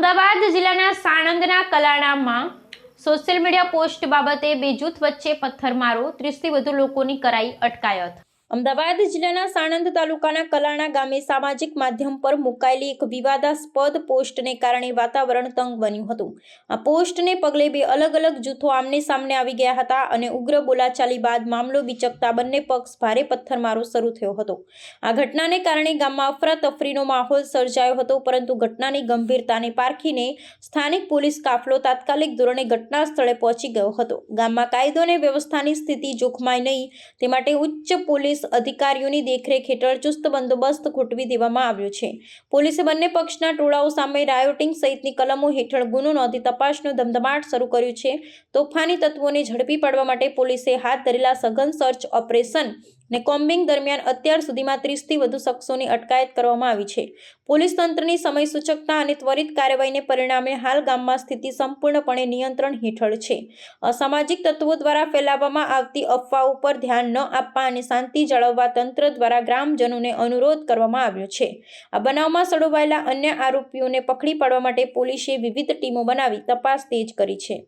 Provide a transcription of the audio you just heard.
અમદાવાદ જિલ્લાના સાણંદના કલાણામાં social media post બાબતે બે જૂથ વચ્ચે પથ્થરમારો, 30થી વધુ લોકોની કરાઈ અટકાયત। અમદાવાદ જિલ્લાના સાણંદ તાલુકાના કલાણા ગામે સામાજિક માધ્યમ પર મુકાયેલી એક વિવાદાસ્પદ પોસ્ટને કારણે વાતાવરણ તંગ બન્યું હતું। આ પોસ્ટને પગલે બે અલગ અલગ જૂથો આમને સામને આવી ગયા હતા અને ઉગ્ર બોલાચાલી બાદ મામલો બિચકતા બંને પક્ષ ભારે પથ્થરમારો શરૂ થયો હતો। આ ઘટનાને કારણે ગામમાં અફરાતફરીનો માહોલ સર્જાયો હતો, પરંતુ ઘટનાની ગંભીરતાને પારખીને સ્થાનિક પોલીસ કાફલો તાત્કાલિક ધોરણે ઘટના સ્થળે પહોંચી ગયો હતો। ગામમાં કાયદો અને વ્યવસ્થાની સ્થિતિ જોખમાય નહીં તે માટે ઉચ્ચ પોલીસ અધિકારીઓની દેખરેખ હેઠળ ચુસ્ત બંદોબસ્ત ગોઠવી દેવામાં આવ્યો છે। પોલીસે બંને પક્ષના ટોળાઓ સામે રાયોટિંગ સહિતની કલમો હેઠળ ગુનો નોંધી તપાસનો ધમધમાટ શરૂ કર્યો છે। તોફાની તત્વોને ઝડપી પાડવા માટે પોલીસે હાથ ધરેલા સઘન સર્ચ ઓપરેશન ને કોમ્બિંગ દરમિયાન અત્યાર સુધીમાં 30થી વધુ શખ્સોની અટકાયત કરવામાં આવી છે। પોલીસ તંત્રની સમય સૂચકતા અને ત્વરિત કાર્યવાહીને પરિણામે હાલ ગામમાં સ્થિતિ સંપૂર્ણપણે નિયંત્રણ હેઠળ છે। અસામાજિક તત્વો દ્વારા ફેલાવવામાં આવતી અફવાઓ પર ધ્યાન ન આપવા અને શાંતિ જાળવવા તંત્ર દ્વારા ગ્રામજનોને અનુરોધ કરવામાં આવ્યો છે। આ બનાવમાં સંડોવાયેલા અન્ય આરોપીઓને પકડી પાડવા માટે પોલીસે વિવિધ ટીમો બનાવી તપાસ તેજ કરી છે।